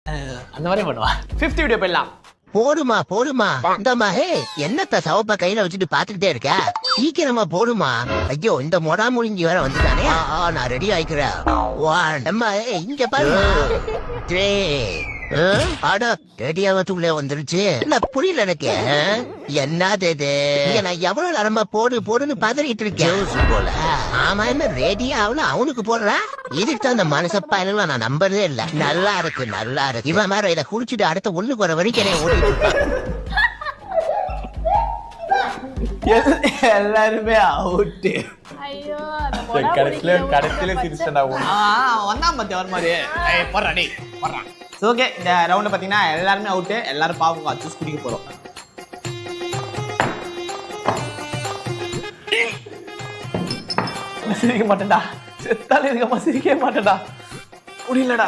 அந்த மாதிரி பண்ணுவா. 50 வீடியோ போயிடலாம். போடுமா இந்தம்மா. ஹே, என்னத்த சவப்ப கையில வச்சுட்டு பாத்துக்கிட்டே இருக்க? சீக்கிரமா போடுமா. ஐயோ, இந்த மொடா முடிஞ்சி வேற வந்துட்டானே. நான் ரெடி ஆயிக்கிறேன். இங்க பாருமா. ரெடியாவதுக்குள்ளே வந்துருச்சு. இல்ல புரியல எனக்கு. என்னது இது? நான் எவ்வளவு நேரமா போடுன்னு பதறிட்டு இருக்கேன் போல. ஆமா, என்ன ரெடியா ஆகல அவனுக்கு போடுற? இதுக்கு அந்த மனசப்பாயில நான் நம்பறதே இல்ல. நல்லா இருக்கு. இவன் மேல இதை குடிச்சிட்டு அடுத்த ஒண்ணுக்கு வர வரைக்கும் ஓடிட்டு இருப்பான். எல்லாருமே அவுட். ஐயோ கடைசியில சிரிச்சடா. வந்தான் பத்தி வர மாதிரி. போடுறா டேய் போடுறான். ஓகே, இந்த ரவுண்ட் பாத்தீங்கன்னா எல்லாருமே அவுட்டு. எல்லாரும் பாவம் ஜூஸ் குடிக்க போறோம். சிரிக்க மாட்டேன்டா. செத்தாலே இதுக்கப்புறம் சிரிக்கவே மாட்டேன்டா. முடியலடா.